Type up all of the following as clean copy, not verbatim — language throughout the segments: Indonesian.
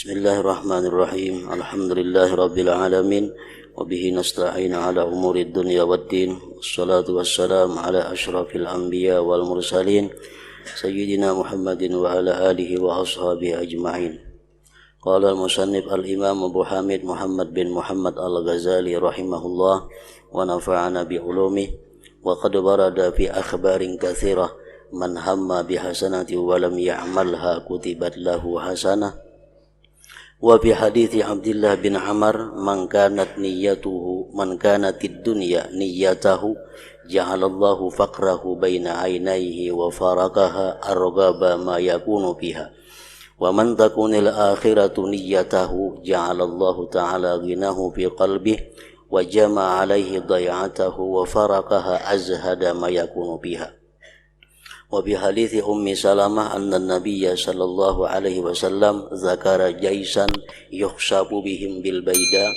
Bismillahirrahmanirrahim. Alhamdulillahirabbil alamin wa bihi nasta'in ala umurid dunya waddin. Wassalatu wassalamu ala asyrafil anbiya wal mursalin sayyidina Muhammadin wa ala alihi wa ashabihi ajma'in. Qala al-musannif al-imam Abu Hamid Muhammad bin Muhammad al-Ghazali rahimahullah wa nafa'ana bi ulumih wa qad warada fi akhbarin katsirah man hamma bi hasanati wa lam ya'malha kutibat lahu hasanah. Wa fi hadithi Abdullah bin Amr man kanat dunya niyyatahu ja'alallahu faqrahu baina aynayhi wa faraqaha arghaba ma yakunu fiha wa man takunil akhiratu niyyatahu ja'alallahu ta'ala ghinahu fi qalbihi wa jama'a alaihi day'atahu wa faraqaha azhada ma yakunu fiha. Wa bi hadithi Ummi Salamah anna Nabiyya sallallahu alaihi wasallam zakara jaisan yuhsabu bihim bil baida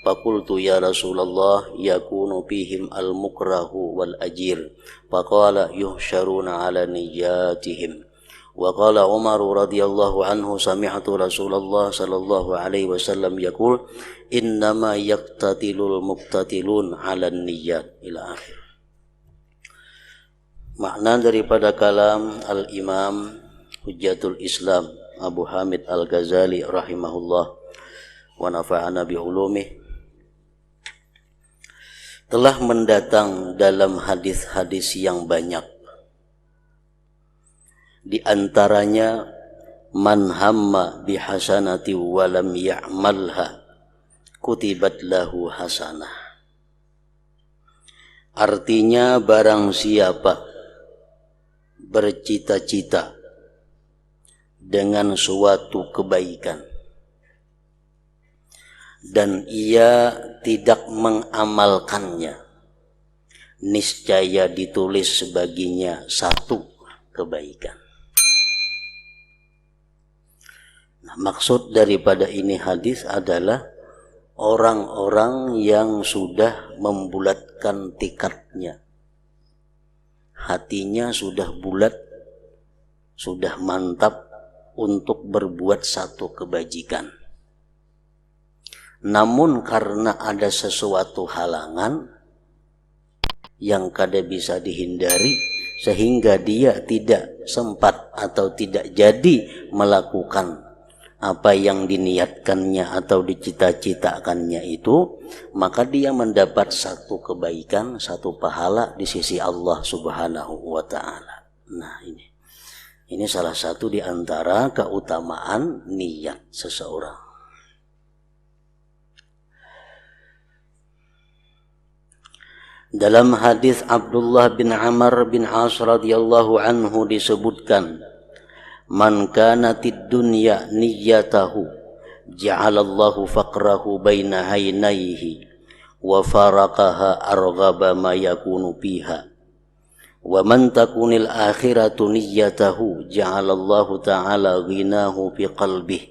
fa qultu ya Rasulullah yakunu bihim al mukrahu wal ajir fa qala yuhsyaruna ala niyyatihim. Wa qala Umar radhiyallahu anhu sami'tu Rasulullah sallallahu alaihi wasallam yaqul innama yaqtatilul muqtatilun ala niyyat ila akhir. Makna daripada kalam Al-Imam Hujjatul Islam Abu Hamid Al-Ghazali rahimahullah wa nafa'ana bi ulumih telah mendatang dalam hadis-hadis yang banyak. Di antaranya man hamma bi hasanati wa lam ya'malha kutibat lahu hasanah. Artinya barang siapa bercita-cita dengan suatu kebaikan dan ia tidak mengamalkannya, niscaya ditulis sebaginya satu kebaikan. Nah, maksud daripada ini hadis adalah orang-orang yang sudah membulatkan tikadnya, hatinya sudah bulat, sudah mantap untuk berbuat satu kebajikan. Namun karena ada sesuatu halangan yang kada bisa dihindari sehingga dia tidak sempat atau tidak jadi melakukan apa yang diniatkannya atau dicita-citakannya itu, maka dia mendapat satu kebaikan, satu pahala di sisi Allah Subhanahu wa ta'ala. Nah, ini salah satu di antara keutamaan niat seseorang. Dalam hadis Abdullah bin Amr bin As radhiyallahu anhu disebutkan, man kanatid dunya niyyatahu ja'alallahu faqrahu baina aynayhi wa faraqaha arghaba ma yakunu fiha wa man takunil akhiratu niyyatahu ja'alallahu ta'ala ghinahu fi qalbihi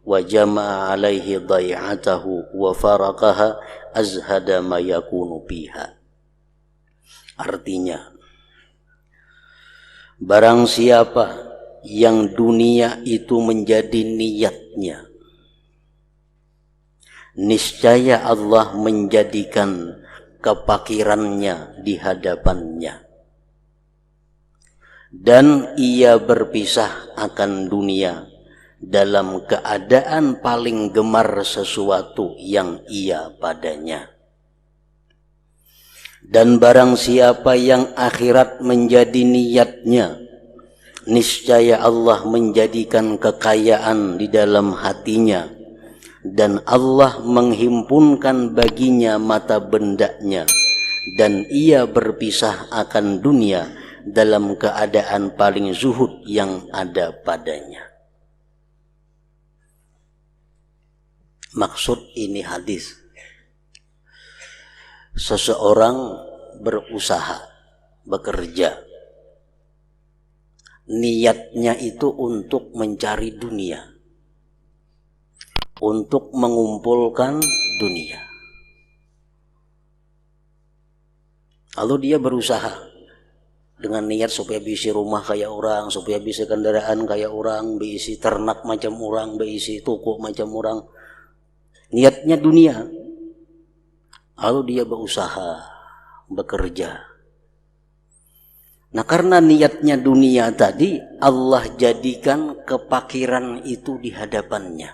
wa jama'a alaihi day'atahu wa faraqaha azhada ma yakunu fiha. Artinya, barang siapa yang dunia itu menjadi niatnya, niscaya Allah menjadikan kepakirannya di hadapannya dan ia berpisah akan dunia dalam keadaan paling gemar sesuatu yang ia padanya. Dan barang siapa yang akhirat menjadi niatnya, niscaya Allah menjadikan kekayaan di dalam hatinya dan Allah menghimpunkan baginya mata bendanya dan ia berpisah akan dunia dalam keadaan paling zuhud yang ada padanya. Maksud ini hadis, seseorang berusaha, bekerja, niatnya itu untuk mencari dunia, untuk mengumpulkan dunia. Lalu dia berusaha dengan niat supaya bisa rumah kayak orang, supaya bisa kendaraan kayak orang, bisa ternak macam orang, bisa toko macam orang. Niatnya dunia. Lalu dia berusaha, bekerja. Nah, karena niatnya dunia tadi, Allah jadikan kepakiran itu di hadapannya.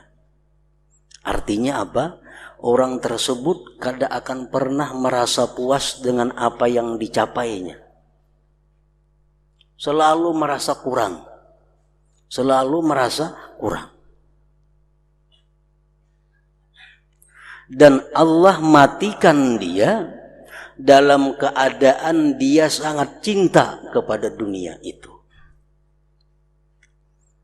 Artinya apa? Orang tersebut kada akan pernah merasa puas dengan apa yang dicapainya. Selalu merasa kurang. Selalu merasa kurang. Dan Allah matikan dia dalam keadaan dia sangat cinta kepada dunia itu.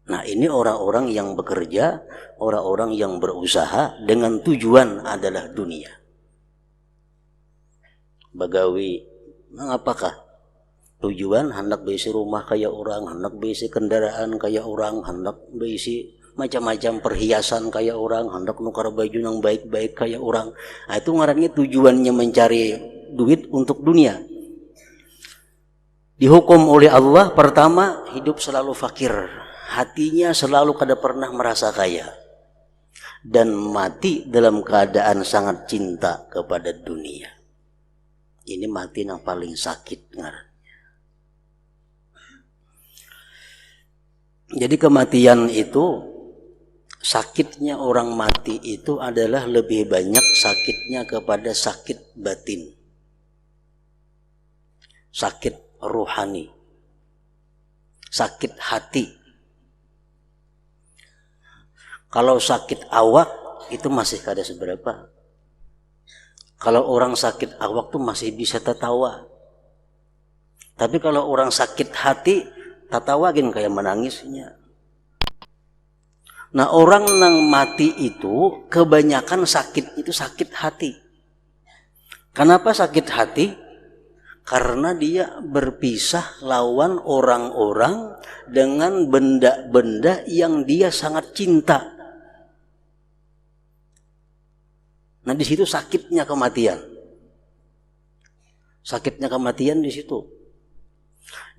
Nah, ini orang-orang yang bekerja, orang-orang yang berusaha dengan tujuan adalah dunia. Bagawi, mengapakah? Tujuan hendak besi rumah kayak orang, hendak besi kendaraan kayak orang, hendak besi macam-macam perhiasan kayak orang, hendak nukar baju yang baik-baik kayak orang. Nah, itu ngarannya tujuannya mencari duit untuk dunia. Dihukum oleh Allah, pertama hidup selalu fakir, hatinya selalu kada pernah merasa kaya, dan mati dalam keadaan sangat cinta kepada dunia. Ini mati yang paling sakit ngaran. Jadi kematian itu, sakitnya orang mati itu adalah lebih banyak sakitnya kepada sakit batin, sakit rohani, sakit hati. Kalau sakit awak itu masih kada seberapa. Kalau orang sakit awak tuh masih bisa tertawa. Tapi kalau orang sakit hati, tatawagin kayak menangisnya. Nah, orang yang mati itu kebanyakan sakit itu sakit hati. Kenapa sakit hati? Karena dia berpisah lawan orang-orang dengan benda-benda yang dia sangat cinta. Nah, di situ sakitnya kematian. Sakitnya kematian di situ.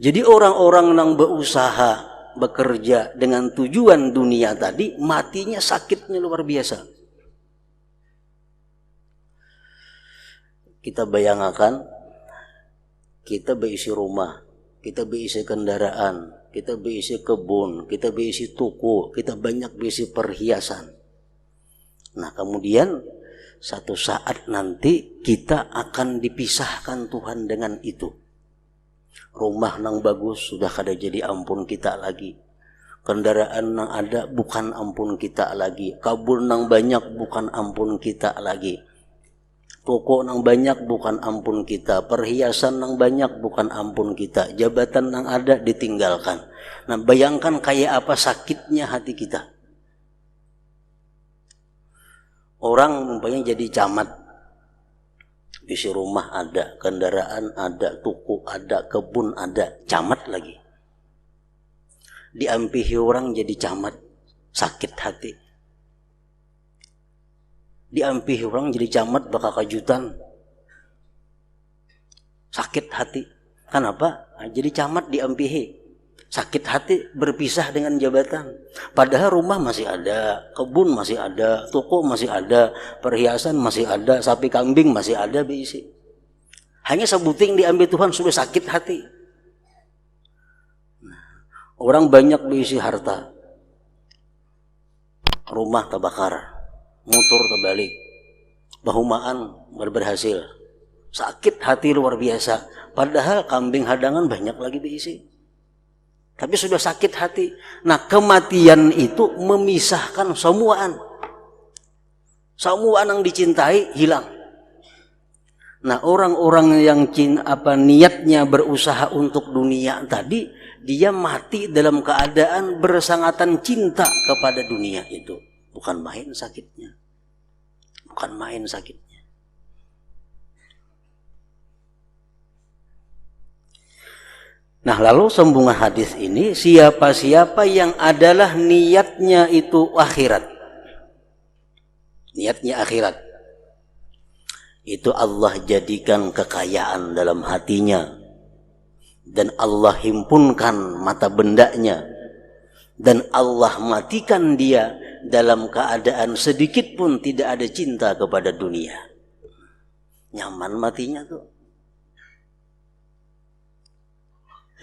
Jadi orang-orang yang berusaha, bekerja dengan tujuan dunia tadi, matinya sakitnya luar biasa. Kita bayangkan, kita berisi rumah, kita berisi kendaraan, kita berisi kebun, kita berisi toko, kita banyak berisi perhiasan. Nah, kemudian satu saat nanti kita akan dipisahkan Tuhan dengan itu. Rumah nang bagus sudah kada jadi ampun kita lagi. Kendaraan nang ada bukan ampun kita lagi. Kabun nang banyak bukan ampun kita lagi. Toko nang banyak bukan ampun kita. Perhiasan nang banyak bukan ampun kita. Jabatan nang ada ditinggalkan. Nah, bayangkan kayak apa sakitnya hati kita. Orang umpamanya jadi camat, isi rumah ada, kendaraan ada, toko ada, kebun ada, camat lagi. Diampihi orang jadi camat, sakit hati. Diampihi orang jadi camat bakal kejutan, sakit hati. Kenapa? Nah, jadi camat diampihi. Sakit hati berpisah dengan jabatan. Padahal rumah masih ada, kebun masih ada, toko masih ada, perhiasan masih ada, sapi kambing masih ada diisi. Hanya sebuting diambil Tuhan sudah sakit hati. Orang banyak diisi harta. Rumah terbakar, motor terbalik, bahumaan berhasil. Sakit hati luar biasa. Padahal kambing hadangan banyak lagi diisi. Tapi sudah sakit hati. Nah, kematian itu memisahkan semuaan. Semua yang dicintai hilang. Nah, orang-orang yang niatnya berusaha untuk dunia tadi, dia mati dalam keadaan bersangatan cinta kepada dunia itu. Bukan main sakitnya. Bukan main sakitnya. Nah, lalu sambungan hadis ini, siapa-siapa yang adalah niatnya itu akhirat. Niatnya akhirat. Itu Allah jadikan kekayaan dalam hatinya. dan Allah himpunkan mata bendanya dan Allah matikan dia dalam keadaan sedikit pun tidak ada cinta kepada dunia. Nyaman matinya tuh.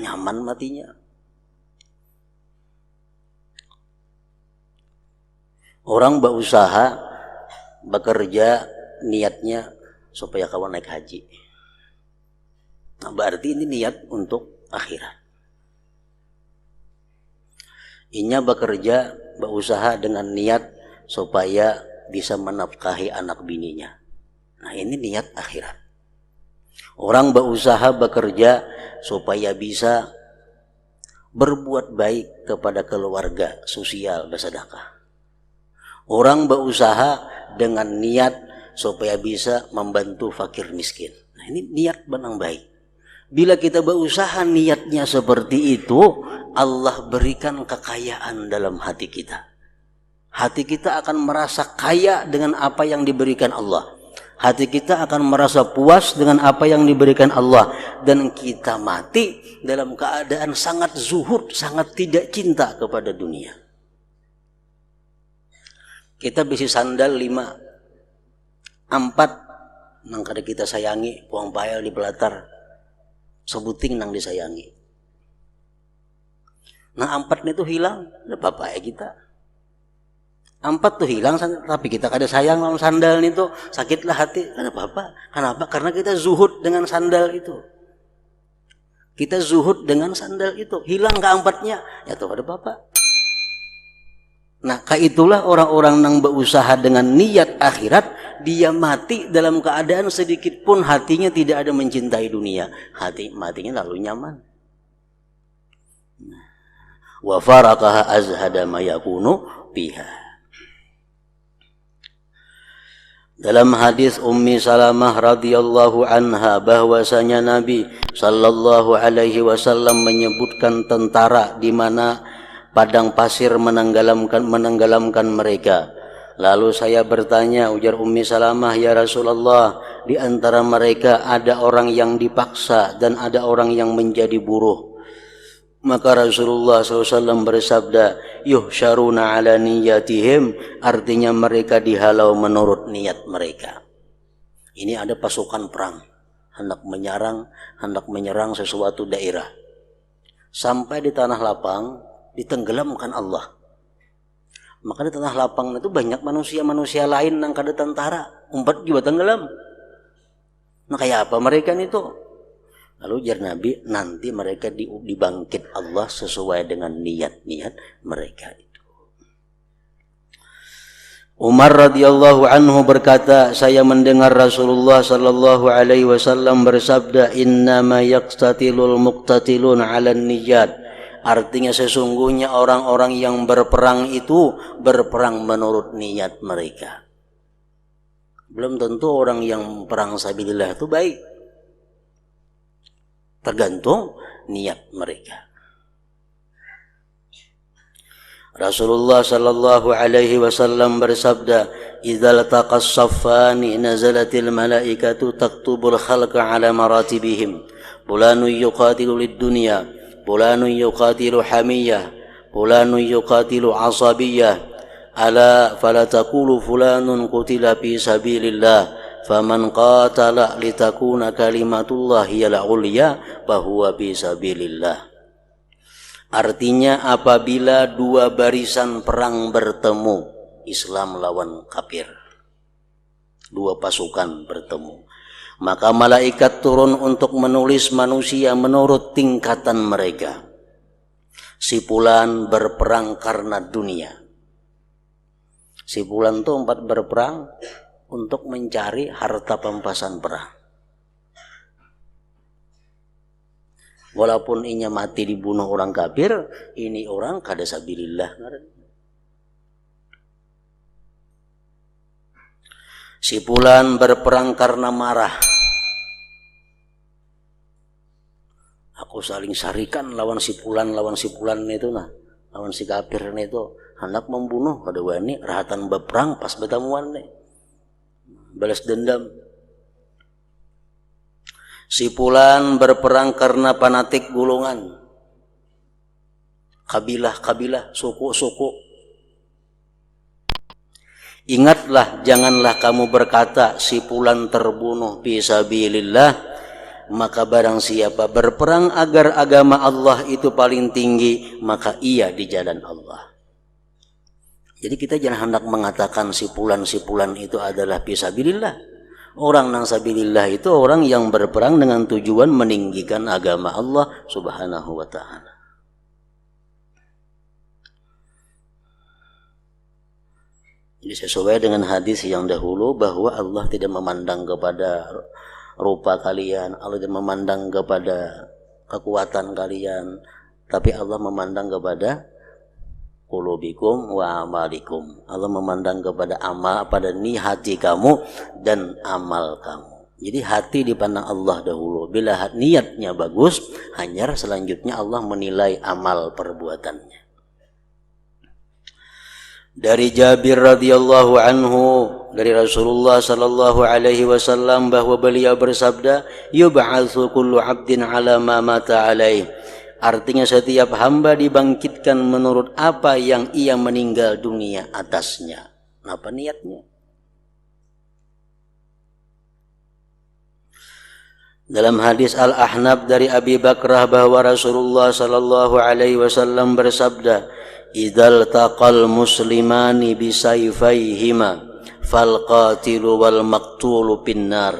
Nyaman matinya. Orang berusaha, bekerja, niatnya supaya kawan naik haji. Nah, berarti ini niat untuk akhirat. Inya bekerja, berusaha dengan niat supaya bisa menafkahi anak bininya. Nah, ini niat akhirat. Orang berusaha bekerja supaya bisa berbuat baik kepada keluarga, sosial, bersedekah. Orang berusaha dengan niat supaya bisa membantu fakir miskin. Nah, ini niat benang baik. Bila kita berusaha niatnya seperti itu, Allah berikan kekayaan dalam hati kita. Hati kita akan merasa kaya dengan apa yang diberikan Allah. Hati kita akan merasa puas dengan apa yang diberikan Allah. Dan kita mati dalam keadaan sangat zuhud, sangat tidak cinta kepada dunia. Kita bisi sandal 5, 4 nang kada kita sayangi, puang payal di pelatar, sebuting nang disayangi. Nah 4 itu hilang, ada apa ya kita? 4 tuh hilang, tapi kita kada sayang lawan sandal itu, sakitlah hati, kada apa-apa. Kenapa? Karena kita zuhud dengan sandal itu. Kita zuhud dengan sandal itu, hilang ke-4-nya, ya tuh kada apa-apa. Nah, kaitulah orang-orang yang berusaha dengan niat akhirat, dia mati dalam keadaan sedikit pun hatinya tidak ada mencintai dunia. Matinya lalu nyaman. Wa faraqaha azhada ma yakunu biha. Dalam hadis Ummi Salamah radhiyallahu anha bahwasanya Nabi sallallahu alaihi wasallam menyebutkan tentara di mana padang pasir menenggelamkan mereka. Lalu saya bertanya, ujar Ummi Salamah, ya Rasulullah, di antara mereka ada orang yang dipaksa dan ada orang yang menjadi buruh. Maka Rasulullah SAW bersabda, yuhsyaruna ala niyatihim, artinya mereka dihalau menurut niat mereka. Ini ada pasukan perang, hendak menyerang sesuatu daerah. Sampai di tanah lapang, ditenggelamkan Allah. Maka di tanah lapang itu banyak manusia-manusia lain yang kada tentara, umpat juga tenggelam. Nah kayak apa mereka itu? Lalu jar Nabi, nanti mereka dibangkit Allah sesuai dengan niat-niat mereka itu. Umar radhiyallahu anhu berkata, saya mendengar Rasulullah sallallahu alaihi wasallam bersabda, innama yaqtatilul muqtatilun 'alan niyat. Artinya sesungguhnya orang-orang yang berperang itu berperang menurut niat mereka. Belum tentu orang yang perang sabilillah itu baik. Tergantung niat mereka. Rasulullah sallallahu alaihi wasallam bersabda, "Idza lataqas saffani nazalatil malaikatu taktubul khalqa ala maratibihim. Fulanun yuqatilu lid-dunya, fulanun yuqatilu hamiyah, fulanun yuqatilu asabiyah. Ala fala taqulu fulanun qutila fi sabilillah, faman qatala litakuna kalimatullah hiyal ulya fahuwa fi sabilillah." Artinya apabila dua barisan perang bertemu, Islam lawan kafir, dua pasukan bertemu, maka malaikat turun untuk menulis manusia menurut tingkatan mereka. Si fulan berperang karena dunia. Si fulan itu berperang untuk mencari harta pampasan perang. Walaupun inya mati dibunuh orang kafir, ini orang kada sabilillah. Si fulan berperang karena marah. Aku saling sarikan lawan si fulan itu nah, lawan si kafir itu hendak membunuh kada wani rahatan berperang pas bertemuan nih. Balas dendam. Si fulan berperang karena fanatik golongan, kabilah-kabilah, suku-suku. Ingatlah, janganlah kamu berkata si fulan terbunuh fisabilillah, maka barang siapa berperang agar agama Allah itu paling tinggi, maka ia di jalan Allah. Jadi kita jangan hendak mengatakan si fulan itu adalah fisabilillah. Orang nang sabilillah itu orang yang berperang dengan tujuan meninggikan agama Allah Subhanahu wa ta'ala. Jadi sesuai dengan hadis yang dahulu bahwa Allah tidak memandang kepada rupa kalian, Allah tidak memandang kepada kekuatan kalian, tapi Allah memandang kepada qulubikum wa amalikum. Allah memandang kepada amal, pada hati kamu dan amal kamu. Jadi hati dipandang Allah dahulu. Bila niatnya bagus, hanya selanjutnya Allah menilai amal perbuatannya. Dari Jabir radhiyallahu anhu, dari Rasulullah sallallahu alaihi wasallam, bahwa beliau bersabda, yub'atsu kullu 'abdin 'ala ma mata 'alaihi. Artinya setiap hamba dibangkitkan menurut apa yang ia meninggal dunia atasnya. Apa niatnya? Dalam hadis Al-Ahnaf dari Abi Bakrah bahwa Rasulullah sallallahu alaihi wasallam bersabda, "Idzal taqal muslimani bisayfayhima fal qatilu wal maqtulu pinnar."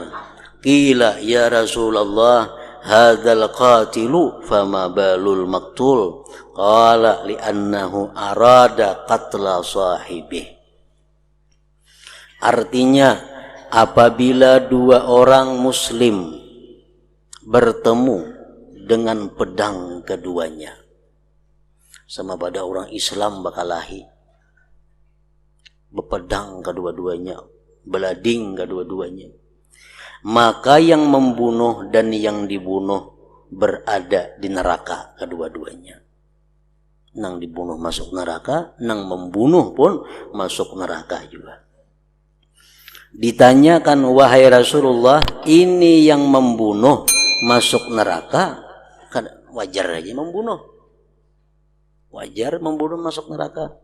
Qila ya Rasulullah, hadzal qatilu fama balul maqtul? Qala li'annahu arada qatla sahibih. Artinya, apabila dua orang muslim bertemu dengan pedang keduanya, sama pada orang Islam bakalahi, berpedang kedua-duanya, belading kedua-duanya, maka yang membunuh dan yang dibunuh berada di neraka kedua-duanya. Nang dibunuh masuk neraka, nang membunuh pun masuk neraka juga. Ditanyakan, wahai Rasulullah, ini yang membunuh masuk neraka, kan wajar aja membunuh. Wajar membunuh masuk neraka.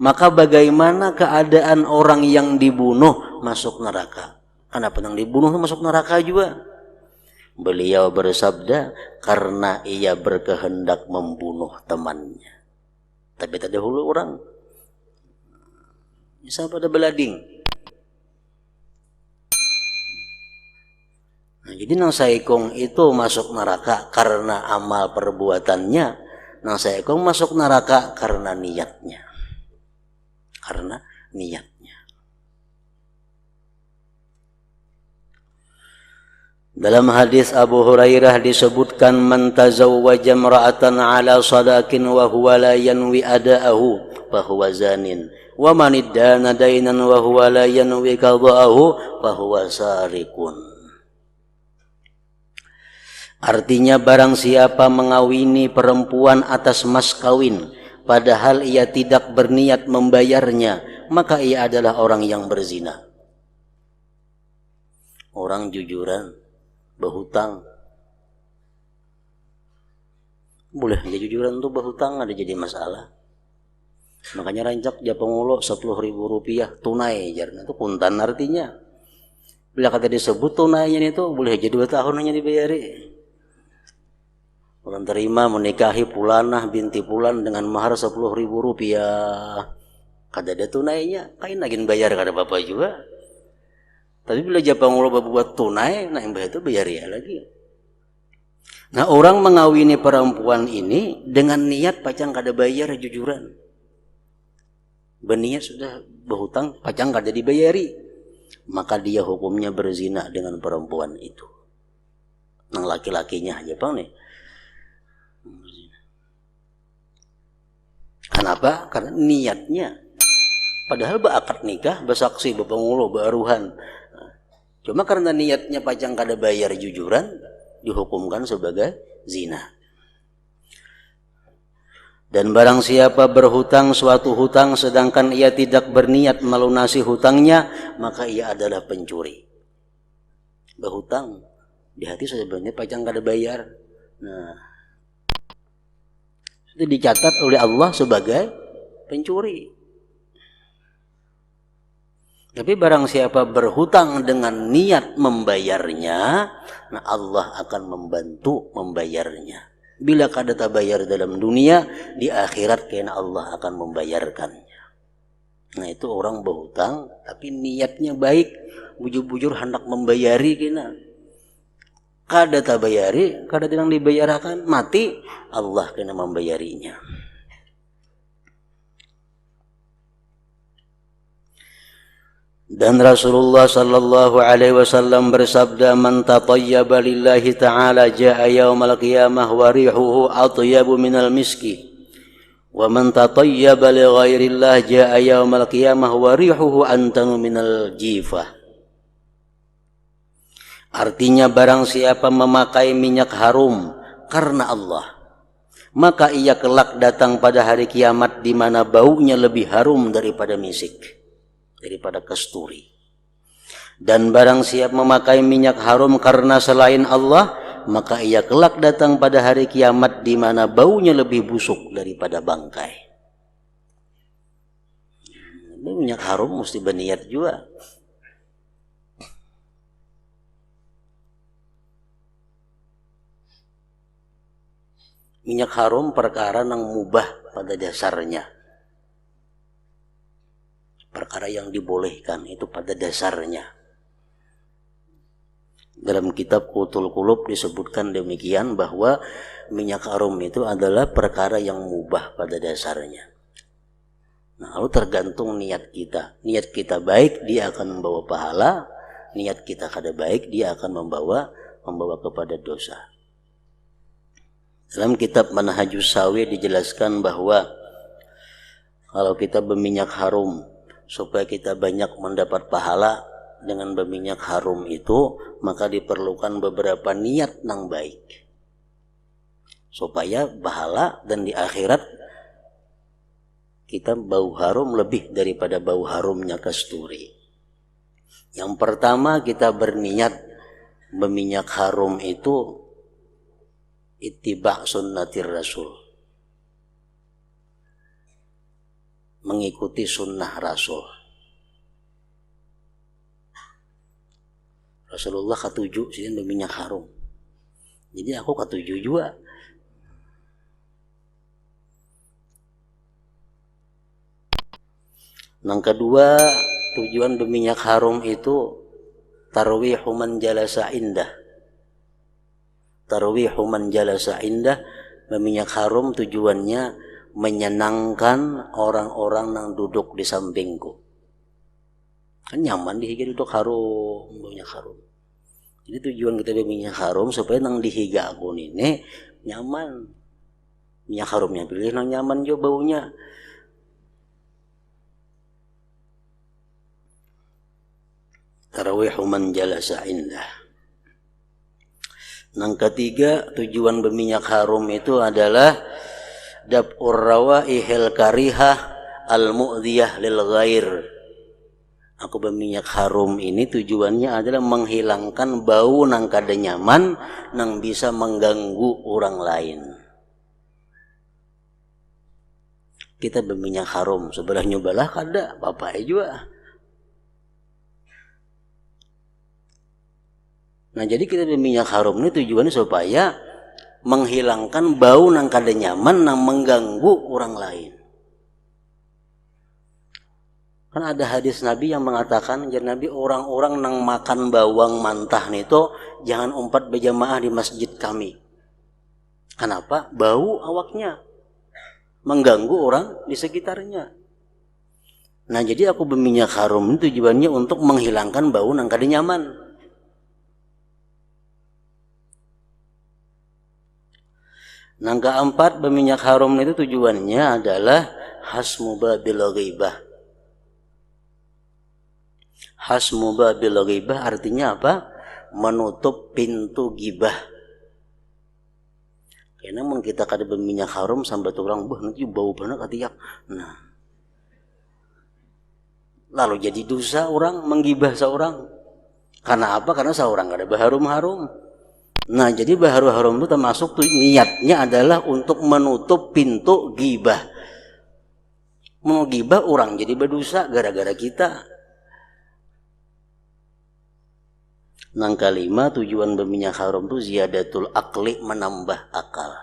Maka bagaimana keadaan orang yang dibunuh masuk neraka? Kenapa yang dibunuh masuk neraka juga? Beliau bersabda, karena ia berkehendak membunuh temannya. Tapi tak dahulu orang bisa pada belading. Nah, jadi nang saikong itu masuk neraka karena amal perbuatannya, nang saikong masuk neraka karena niatnya. Karena niatnya. Dalam hadis Abu Hurairah disebutkan, man tazawwaja imra'atan 'ala sadaqin wa huwa la yanwi ada'ahu fa huwa zanin, wa man iddana dainan wa huwa la yanwi qada'ahu fa huwa sarikun. Artinya, barang siapa mengawini perempuan atas mas kawin padahal ia tidak berniat membayarnya, maka ia adalah orang yang berzina. Orang jujuran berhutang, boleh dia jujuran untuk berhutang, ada jadi masalah. Makanya rancak dia pengulo 10.000 rupiah tunai, jarang itu puntan artinya. Bila kata disebut tunainya itu boleh jadi 2 tahun hanya dibayari. Orang terima menikahi pulanah binti pulan dengan mahar 10.000 rupiah. Kada ada tunainya, kain lagi bayar kada bapak juga. Tapi bila Jepang ulah buat tunai, nah yang itu bayar ya lagi. Nah, orang mengawini perempuan ini dengan niat pacang kada bayar jujuran. Berniat sudah berhutang, pacang kada dibayari. Maka dia hukumnya berzina dengan perempuan itu. Nang laki-lakinya Jepang nih. Kenapa? Karena niatnya. Padahal berakad nikah, bersaksi, berpengulo, beruhan. Cuma karena niatnya pacang kada bayar jujuran, dihukumkan sebagai zina. Dan barang siapa berhutang suatu hutang sedangkan ia tidak berniat melunasi hutangnya, maka ia adalah pencuri. Berhutang Di hati sebenarnya pajang kada bayar. Nah, itu dicatat oleh Allah sebagai pencuri. Tapi barang siapa berhutang dengan niat membayarnya, nah Allah akan membantu membayarnya. Bila kada tabayar dalam dunia, di akhirat kena Allah akan membayarkannya. Nah itu orang berhutang tapi niatnya baik, bujur-bujur hendak membayari kena. Kada tabayari, kada tidak dibayarkan, mati Allah kena membayarinya. Dan Rasulullah sallallahu alaihi wasallam bersabda, man tatayyaba lillahi ta'ala jaa yaumal qiyamah wa rihuhu atyabu minal miski, wa man tatayyaba li ghairillah jaa yaumal qiyamah wa rihuhu antanu minal jifah. Artinya barang siapa memakai minyak harum karena Allah, maka ia kelak datang pada hari kiamat di mana baunya lebih harum daripada misik, daripada kasturi. Dan barang siapa memakai minyak harum karena selain Allah, maka ia kelak datang pada hari kiamat di mana baunya lebih busuk daripada bangkai. Minyak harum mesti berniat juga. Minyak harum perkara yang mubah pada dasarnya. Perkara yang dibolehkan itu pada dasarnya. Dalam kitab Qutul Qulub disebutkan demikian bahwa minyak harum itu adalah perkara yang mubah pada dasarnya. Nah, lalu tergantung niat kita. Niat kita baik, dia akan membawa pahala. Niat kita kada baik, dia akan membawa kepada dosa. Dalam kitab Manhajus Sawi dijelaskan bahwa kalau kita berminyak harum, supaya kita banyak mendapat pahala dengan berminyak harum itu, maka diperlukan beberapa niat yang baik supaya pahala dan di akhirat kita bau harum lebih daripada bau harumnya kasturi. Yang pertama, kita berniat berminyak harum itu ittiba' sunnatir rasul, mengikuti sunnah Rasul. Rasulullah ketujuh sih berminyak harum, jadi aku ketujuh juga. Yang kedua, tujuan berminyak harum itu tarwihu man jalasa indah. Tarwihu man jalasa indah, berminyak harum tujuannya menyenangkan orang-orang yang duduk di sampingku. Kan nyaman dihiga duduk harum, minyak harum. Jadi tujuan kita berminyak harum supaya nang dihiga aku ini nyaman. Minyak harumnya pilih nang nyaman juga baunya. Tarawihu man jalasa indah. Yang ketiga, tujuan berminyak harum itu adalah daf'ur rawaihil karihah al-mu'dhiyah lil ghair. Aku berminyak harum ini tujuannya adalah menghilangkan bau nang kada nyaman nang bisa mengganggu orang lain. Kita berminyak harum sebelah nyobalah kada apa-apa juga. Nah, jadi kita berminyak harum ini tujuannya supaya menghilangkan bau nang kada nyaman nang mengganggu orang lain. Kan ada hadis Nabi yang mengatakan, jadi Nabi, orang-orang nang makan bawang mentah itu jangan umpat berjamaah di masjid kami. Kenapa? Bau awaknya mengganggu orang di sekitarnya. Nah, jadi aku berminyak harum itu tujuannya untuk menghilangkan bau nang kada nyaman. Yang keempat, berminyak harum itu tujuannya adalah hasmu babil ghibah. Hasmu babil ghibah artinya apa? Menutup pintu gibah. Karena mun kita kada berminyak harum sampai orang nanti bau banget katiak. Nah, lalu jadi dosa orang menggibah seorang. Karena apa? Karena seorang kada berharum-harum. Nah, jadi baharu haram itu termasuk tuh niatnya adalah untuk menutup pintu ghibah. Mau ghibah orang jadi berdosa gara-gara kita. Nang kalima tujuan berminyak haram itu ziyadatul akli, menambah akal.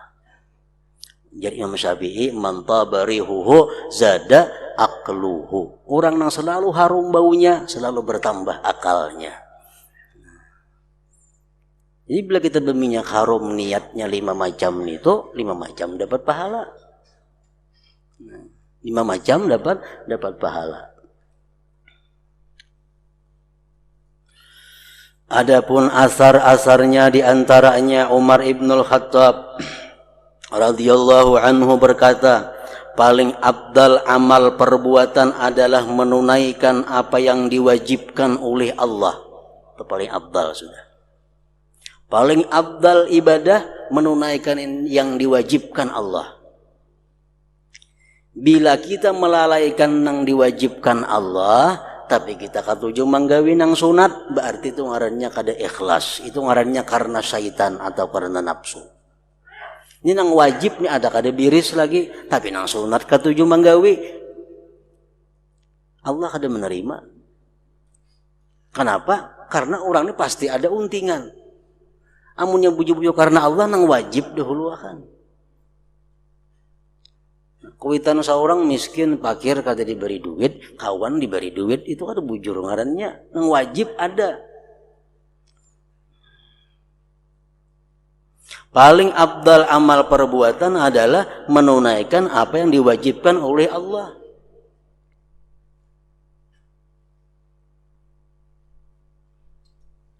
Jadi Imam Syafi'i man tabarihuhu zada akluhu. Orang yang selalu harum baunya selalu bertambah akalnya. Jadi bila kita berminyak haram niatnya 5 macam itu, 5 macam dapat pahala. 5 macam dapat pahala. Adapun asar-asarnya diantaranya Umar ibnul Khattab radhiyallahu anhu berkata, paling abdal amal perbuatan adalah menunaikan apa yang diwajibkan oleh Allah. Itu paling abdal sudah. Paling abdal ibadah menunaikan yang diwajibkan Allah. Bila kita melalaikan yang diwajibkan Allah, tapi kita katuju manggawi nang sunat, berarti itu ngarannya kada ikhlas. Itu ngarannya karena syaitan atau karena nafsu. Ini nang wajib nih ada kada biris lagi, tapi nang sunat katuju manggawi, Allah kada menerima. Kenapa? Karena orang ini pasti ada untingan. Amunnya buju-buju karena Allah nang wajib dahulu akan. Kuitan seorang miskin pakir kada diberi duit, kawan diberi duit, itu kada bujur ngarannya, nang wajib ada. Paling abdal amal perbuatan adalah menunaikan apa yang diwajibkan oleh Allah.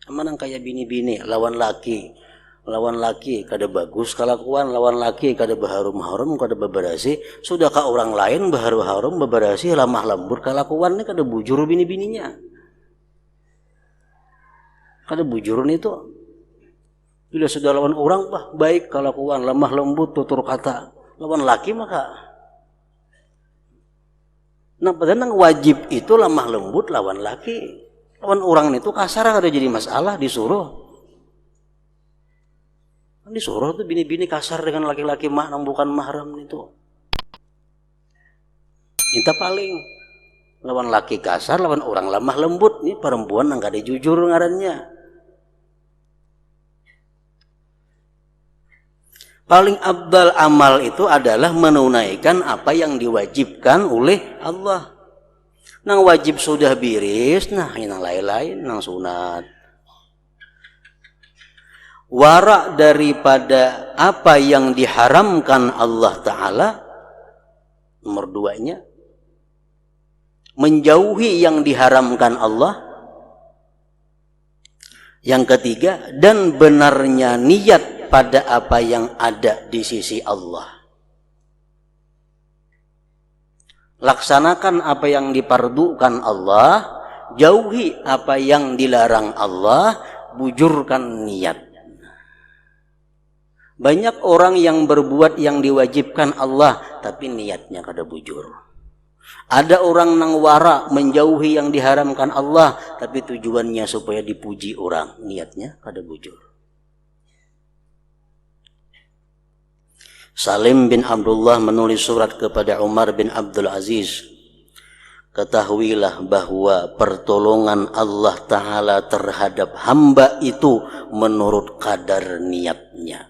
Amanang kayak bini-bini lawan laki kada bagus kelakuan, lawan laki kada baharum-harum, kada beberasi, sudahkah orang lain baharum-harum beberasi lamah lembur kelakuan ini kada bujur bini-bininya, kada bujur itu. Bila sudah lawan orang baik kelakuan, lemah lembut tutur kata, lawan laki maka nah padahal wajib itu lemah lembut lawan laki. Lawan orang itu kasar kada jadi masalah, disuruh tuh bini-bini kasar dengan laki-laki yang bukan mahram itu. Kita paling lawan laki kasar, lawan orang lemah lembut, ini perempuan yang kada jujur ngarannya. Paling abdal amal itu adalah menunaikan apa yang diwajibkan oleh Allah. Nang wajib sudah biris, nah yang lain-lain, nang sunat. Wara daripada apa yang diharamkan Allah Ta'ala, nomor 2-nya. Menjauhi yang diharamkan Allah. Yang ketiga, dan benarnya niat pada apa yang ada di sisi Allah. Laksanakan apa yang dipardukan Allah, jauhi apa yang dilarang Allah, bujurkan niat. Banyak orang yang berbuat yang diwajibkan Allah, tapi niatnya kada bujur. Ada orang nang wara menjauhi yang diharamkan Allah, tapi tujuannya supaya dipuji orang, niatnya kada bujur. Salim bin Abdullah menulis surat kepada Umar bin Abdul Aziz. Ketahuilah bahwa pertolongan Allah Ta'ala terhadap hamba itu menurut kadar niatnya.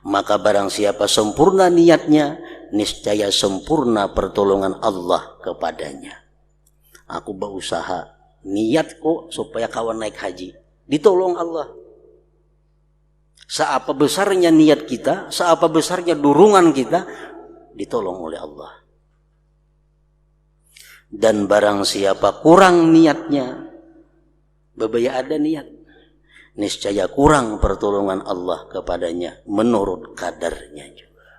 Maka barang siapa sempurna niatnya, niscaya sempurna pertolongan Allah kepadanya. Aku berusaha, niatku supaya kawan naik haji, ditolong Allah. Seapa besarnya niat kita, seapa besarnya durungan kita, ditolong oleh Allah. Dan barang siapa kurang niatnya, bebaya ada niat, niscaya kurang pertolongan Allah kepadanya menurut kadarnya juga.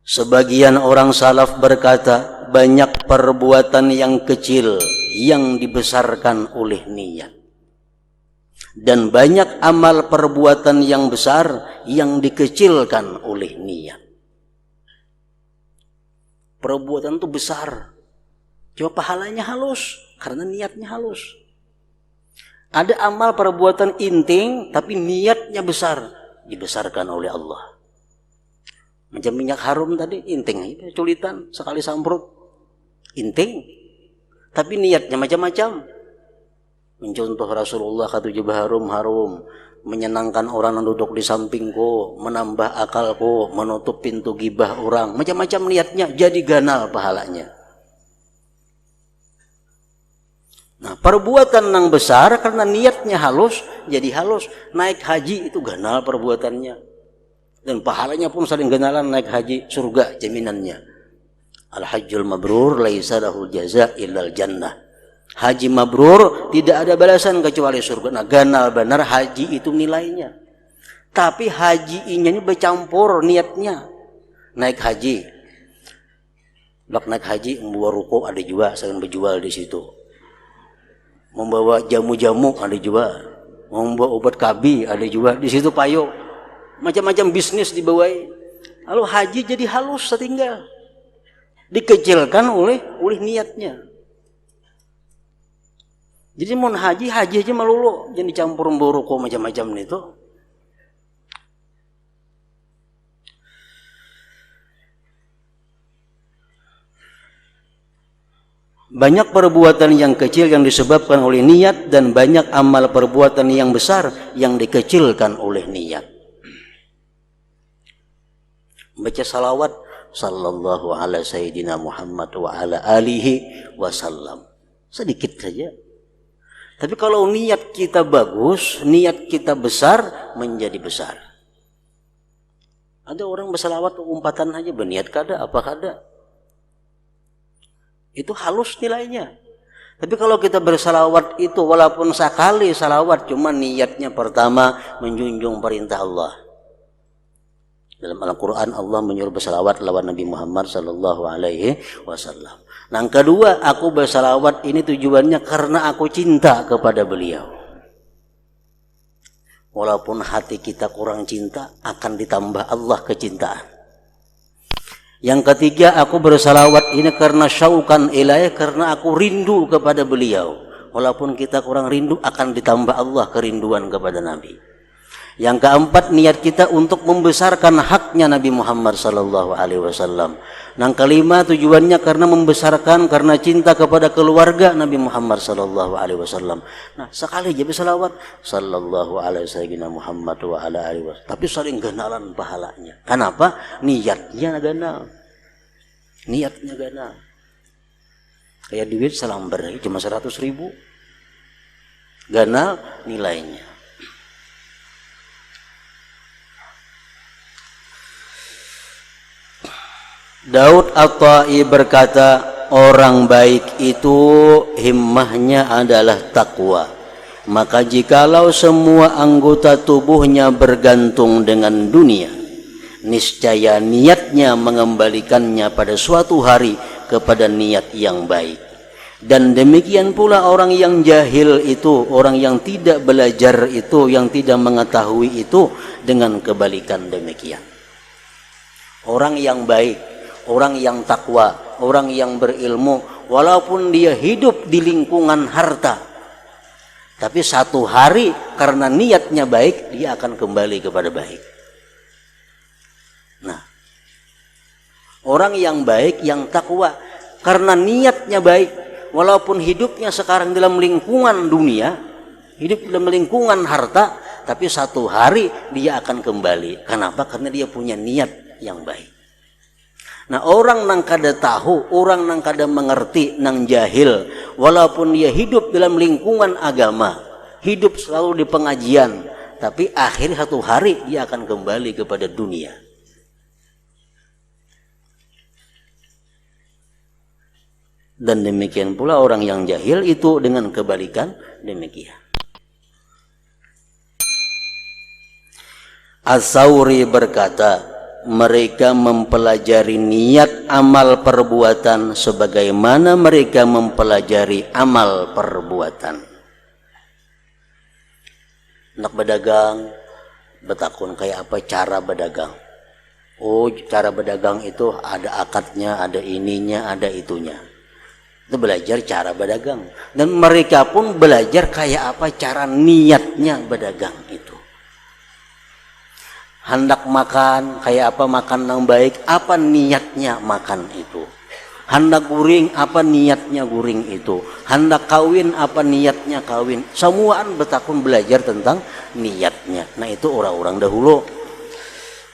Sebagian orang salaf berkata, banyak perbuatan yang kecil yang dibesarkan oleh niat. Dan banyak amal perbuatan yang besar yang dikecilkan oleh niat. Perbuatan itu besar, Cuma pahalanya halus karena niatnya halus. Ada amal perbuatan inting tapi niatnya besar, dibesarkan oleh Allah. Macam minyak harum tadi, inting, culitan sekali samprot, inting. Tapi niatnya macam-macam. Mencontoh Rasulullah kata jubah harum, menyenangkan orang yang duduk di sampingku, menambah akalku, menutup pintu gibah orang. Macam-macam niatnya, jadi ganal pahalanya. Nah, perbuatan yang besar karena niatnya halus, jadi halus. Naik haji itu ganal perbuatannya. Dan pahalanya pun saling ganalan naik haji, surga jaminannya. Al-hajjul mabrur laisa lahul jaza illal jannah. Haji mabrur tidak ada balasan kecuali surga. Nah, ganal benar haji itu nilainya. Tapi haji ini bercampur niatnya. Naik haji. Bak naik haji membawa ruko ada juga, saya berjual di situ. Membawa jamu-jamu ada juga. Membawa obat KB ada juga di situ payo. Macam-macam bisnis dibawai. Lalu haji jadi halus setinggal. Dikecilkan oleh niatnya. Jadi mau haji aja melulu. Jangan dicampur boroko macam-macam itu. Banyak perbuatan yang kecil yang disebabkan oleh niat. Dan banyak amal perbuatan yang besar yang dikecilkan oleh niat. Baca salawat sallallahu ala sayyidina Muhammad wa ala alihi wasallam. Sedikit saja. Tapi kalau niat kita bagus, niat kita besar, menjadi besar. Ada orang bersalawat umpatan aja, berniat kada, apa kada. Itu halus nilainya. Tapi kalau kita bersalawat itu, walaupun sekali salawat, cuma niatnya pertama menjunjung perintah Allah. Dalam Al-Quran Allah menyuruh bersalawat lawan Nabi Muhammad sallallahu alaihi wasallam. Yang kedua, aku bersalawat ini tujuannya karena aku cinta kepada beliau. Walaupun hati kita kurang cinta, akan ditambah Allah kecintaan. Yang ketiga, aku bersalawat ini karena syaukan ilaih, karena aku rindu kepada beliau. Walaupun kita kurang rindu, akan ditambah Allah kerinduan kepada Nabi. Yang keempat, niat kita untuk membesarkan haknya Nabi Muhammad sallallahu alaihi wasallam. Yang kelima, tujuannya karena membesarkan, karena cinta kepada keluarga Nabi Muhammad sallallahu alaihi wasallam. Nah, sekali aja bersalawat sallallahu alaihi sayyidina Muhammad wa ala alihi wasallam. Tapi saling ganalan pahalanya. Kenapa? Niatnya ganal. Niatnya ganal. Kayak duit selamber cuma 100.000. Ganal nilainya. Daud At-Tai berkata, orang baik itu himmahnya adalah takwa. Maka jikalau semua anggota tubuhnya bergantung dengan dunia, niscaya niatnya mengembalikannya pada suatu hari kepada niat yang baik. Dan demikian pula orang yang jahil itu, orang yang tidak belajar itu, yang tidak mengetahui itu, dengan kebalikan demikian. Orang yang baik, orang yang takwa, orang yang berilmu, walaupun dia hidup di lingkungan harta, tapi satu hari karena niatnya baik, dia akan kembali kepada baik. Nah, orang yang baik, yang takwa, karena niatnya baik, walaupun hidupnya sekarang dalam lingkungan dunia, hidup dalam lingkungan harta, tapi satu hari dia akan kembali. Kenapa? Karena dia punya niat yang baik. Nah, orang nang kada tahu, orang nang kada mengerti, nang jahil, walaupun dia hidup dalam lingkungan agama, hidup selalu di pengajian, tapi akhir satu hari dia akan kembali kepada dunia. Dan demikian pula orang yang jahil itu dengan kebalikan demikian. As-Sauri berkata, mereka mempelajari niat amal perbuatan sebagaimana mereka mempelajari amal perbuatan. Nak berdagang, betakun kayak apa cara berdagang. Oh, cara berdagang itu ada akadnya, ada ininya, ada itunya. Itu belajar cara berdagang. Dan mereka pun belajar kayak apa cara niatnya berdagang itu. Hendak makan, kayak apa makan yang baik, apa niatnya makan itu. Hendak guring, apa niatnya guring itu. Hendak kawin, apa niatnya kawin. Semuaan betakun belajar tentang niatnya. Nah itu orang-orang dahulu.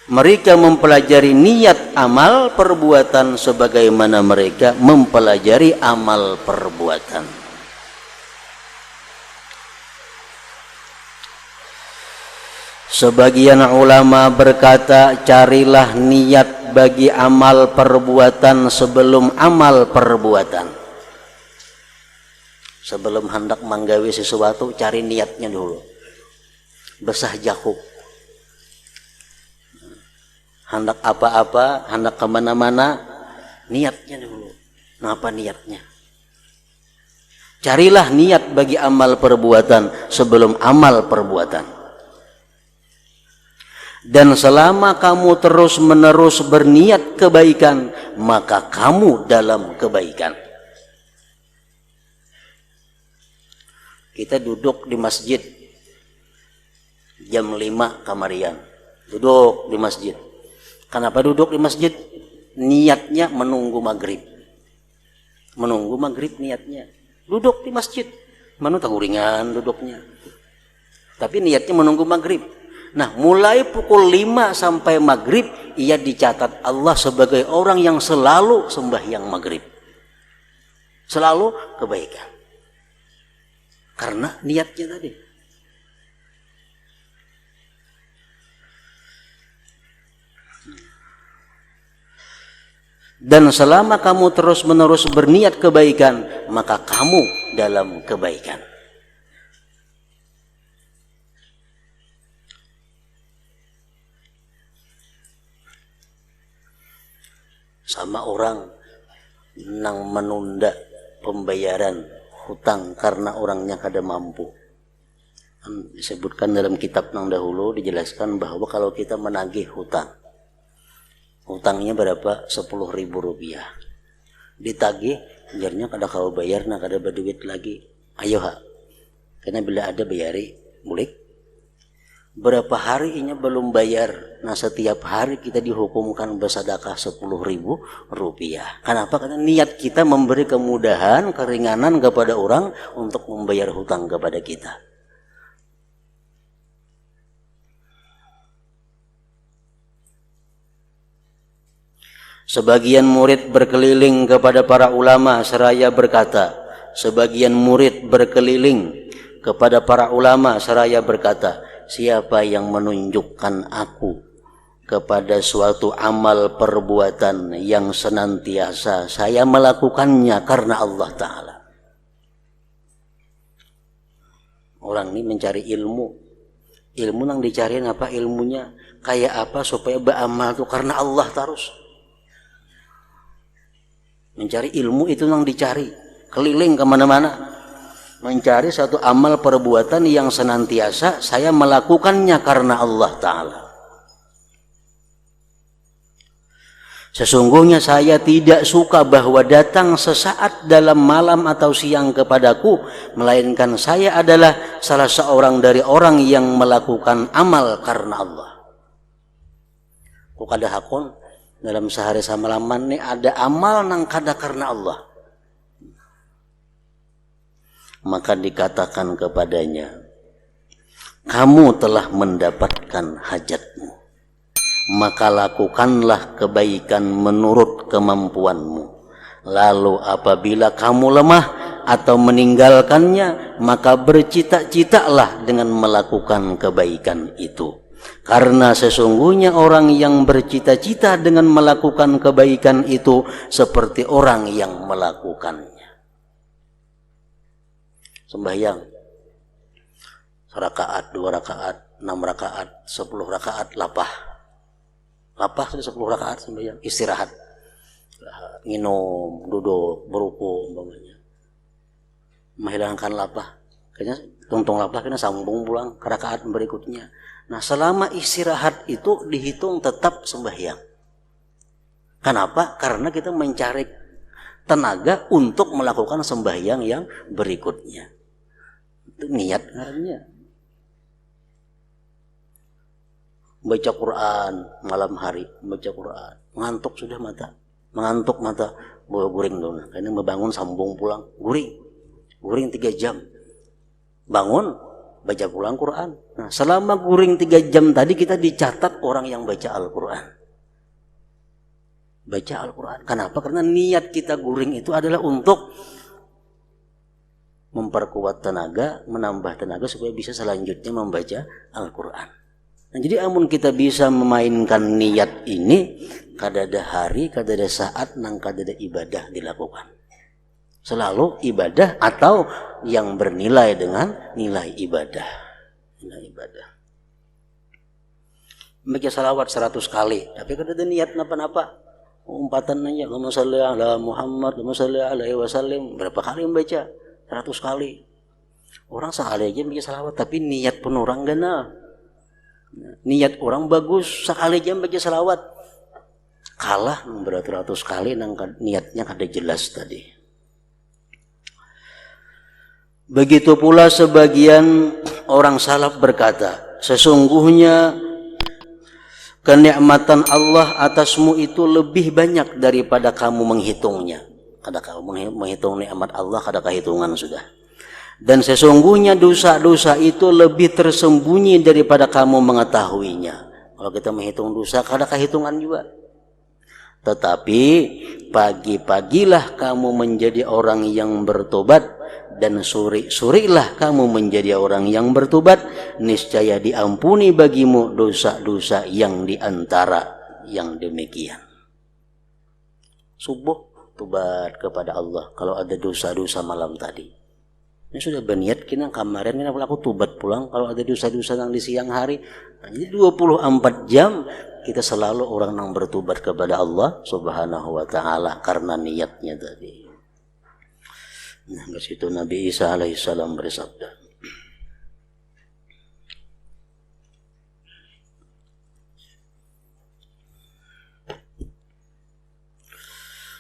Mereka mempelajari niat amal perbuatan sebagaimana mereka mempelajari amal perbuatan. Sebagian ulama berkata, carilah niat bagi amal perbuatan sebelum amal perbuatan. Sebelum hendak menggawe sesuatu, cari niatnya dulu. Besah jakub. Hendak apa-apa, hendak kemana-mana, niatnya dulu. Kenapa niatnya? Carilah niat bagi amal perbuatan sebelum amal perbuatan. Dan selama kamu terus-menerus berniat kebaikan, maka kamu dalam kebaikan. Kita duduk di masjid jam 5 kamarian. Duduk di masjid. Kenapa duduk di masjid? Niatnya menunggu maghrib. Menunggu maghrib niatnya. Duduk di masjid. Manu taguringan duduknya. Tapi niatnya menunggu maghrib. Nah, mulai pukul 5 sampai maghrib, ia dicatat Allah sebagai orang yang selalu sembahyang maghrib. Selalu kebaikan. Karena niatnya tadi. Dan selama kamu terus-menerus berniat kebaikan, maka kamu dalam kebaikan. Sama orang yang menunda pembayaran hutang karena orangnya kada mampu. Disebutkan dalam kitab yang dahulu, dijelaskan bahwa kalau kita menagih hutang, hutangnya berapa? 10.000 rupiah. Ditagih, jarnya kada kau bayar, nah kada berduit lagi. Ayo ha, karena bila ada bayari, boleh. Berapa hari ini belum bayar, nah setiap hari kita dihukumkan bersedekah 10.000 rupiah. Kenapa? Karena niat kita memberi kemudahan, keringanan kepada orang untuk membayar hutang kepada kita. Sebagian murid berkeliling kepada para ulama seraya berkata, sebagian murid berkeliling kepada para ulama seraya berkata, siapa yang menunjukkan aku kepada suatu amal perbuatan yang senantiasa saya melakukannya karena Allah Ta'ala. Orang ini mencari ilmu. Ilmu yang dicari apa ilmunya? Kayak apa supaya beramal itu karena Allah terus. Mencari ilmu itu yang dicari. Keliling kemana-mana. Mencari satu amal perbuatan yang senantiasa saya melakukannya karena Allah Ta'ala. Sesungguhnya saya tidak suka bahwa datang sesaat dalam malam atau siang kepadaku, melainkan saya adalah salah seorang dari orang yang melakukan amal karena Allah. Kok kada hakon dalam sehari samalaman ini ada amal nang kada karena Allah. Maka dikatakan kepadanya, kamu telah mendapatkan hajatmu, maka lakukanlah kebaikan menurut kemampuanmu. Lalu apabila kamu lemah atau meninggalkannya, maka bercita-citalah dengan melakukan kebaikan itu. Karena sesungguhnya orang yang bercita-cita dengan melakukan kebaikan itu seperti orang yang melakukannya. Sembahyang 1 rakaat, 2 rakaat, 6 rakaat, 10 rakaat, lapah sudah 10 rakaat sembahyang, istirahat, minum, duduk, beruku umpamanya, menghilangkan lapah, kayaknya tungtung lapah kena sambung pulang ke rakaat berikutnya. Nah selama istirahat itu dihitung tetap sembahyang. Kenapa? Karena kita mencari tenaga untuk melakukan sembahyang yang berikutnya. Itu niat ngarannya. Baca Quran malam hari, baca Quran, mengantuk sudah mata, mengantuk mata, bawa guring dong. Karena membangun sambung pulang, guring 3 jam, bangun baca pulang Quran. Nah, selama guring 3 jam tadi kita dicatat orang yang baca Al-Quran. Baca Al-Quran. Kenapa? Karena niat kita guring itu adalah untuk memperkuat tenaga, menambah tenaga supaya bisa selanjutnya membaca Al-Quran. Nah, jadi amun kita bisa memainkan niat ini, kadada hari, kadada saat, nang kadada ibadah dilakukan. Selalu ibadah atau yang bernilai dengan nilai ibadah. Nilai ibadah. Baca salawat 100 kali, tapi kadada niat napa-napa. Umpatan aja, Allahumma shalli ala Muhammad, Allahumma shalli alaihi wasallam. Berapa kali membaca? 100 kali. Orang sekali aja baca salawat, tapi niat pun orang gana. Niat orang bagus, sekali aja baca salawat. Kalah beratus-ratus kali nang niatnya kada jelas tadi. Begitu pula sebagian orang salaf berkata, sesungguhnya kenikmatan Allah atasmu itu lebih banyak daripada kamu menghitungnya. Kada kamu menghitung nikmat Allah, kada kehitungan sudah. Dan sesungguhnya dosa-dosa itu lebih tersembunyi daripada kamu mengetahuinya. Kalau kita menghitung dosa, kada kehitungan juga. Tetapi pagi-pagilah kamu menjadi orang yang bertobat, dan sore-sorelah kamu menjadi orang yang bertobat, niscaya diampuni bagimu dosa-dosa yang diantara yang demikian. Subuh tobat kepada Allah kalau ada dosa-dosa malam tadi. Ini sudah berniat kena kemarin kena aku tobat pulang kalau ada dosa-dosa yang di siang hari. Nah, jadi 24 jam kita selalu orang yang bertobat kepada Allah Subhanahu wa taala karena niatnya tadi. Nah, ke situ Nabi Isa alaihissalam bersabda,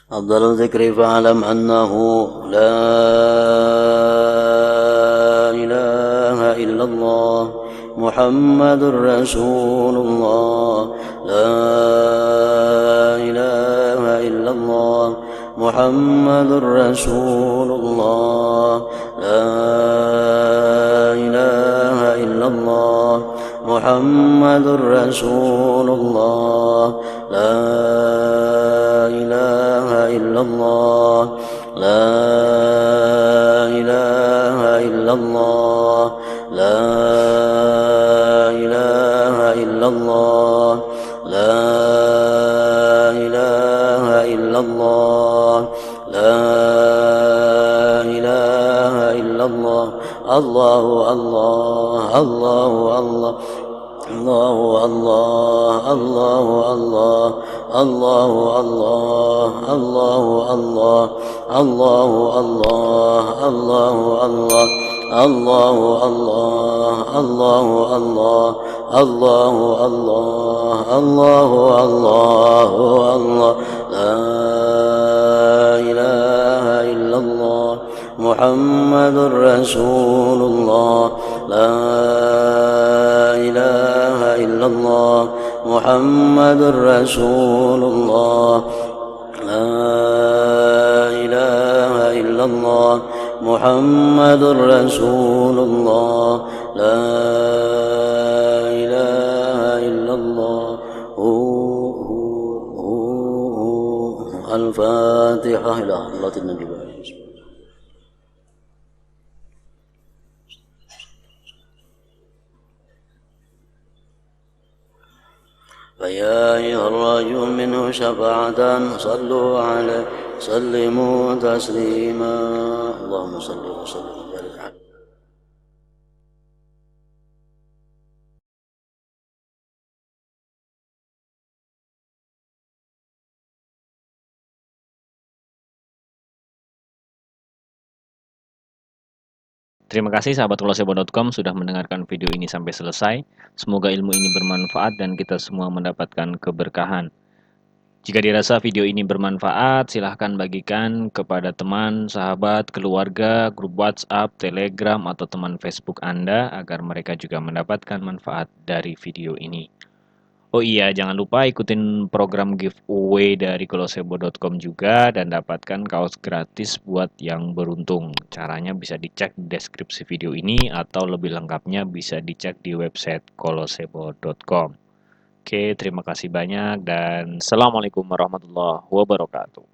Afdalul dzikri fa'alam annahu la ilaha illallah Muhammadur Rasulullah la ilaha illallah Muhammadur Rasulullah la ilaha illallah Muhammadur Rasulullah la ilaha illallah la ilaha illallah la ilaha illallah la ilaha illallah la ilaha illallah Allahu Allah Allahu Allah Allahu Allah Allahu Allah Allahu Allah Allahu Allah Allahu Allah Allahu Allah Allahu Allah Allahu Allah Allahu Allah Allahu Allah La ilaha illallah Muhammadur Rasulullah La ilaha illallah Muhammadur Rasulullah La ilaha illallah Muhammadur Rasulullah La ilaha illallah Al-Fatihah ila Allatin Nabi فيا أيها الرجل منه شفاعة صلوا عليه سلموا تسليما اللهم صل وسلم وبارك عليه. Terima kasih sahabat ulosebo.com sudah mendengarkan video ini sampai selesai. Semoga ilmu ini bermanfaat dan kita semua mendapatkan keberkahan. Jika dirasa video ini bermanfaat, silahkan bagikan kepada teman, sahabat, keluarga, grup WhatsApp, Telegram, atau teman Facebook Anda agar mereka juga mendapatkan manfaat dari video ini. Oh iya, jangan lupa ikutin program giveaway dari kolosebo.com juga dan dapatkan kaos gratis buat yang beruntung. Caranya bisa dicek di deskripsi video ini atau lebih lengkapnya bisa dicek di website kolosebo.com. Oke, terima kasih banyak dan Assalamualaikum warahmatullahi wabarakatuh.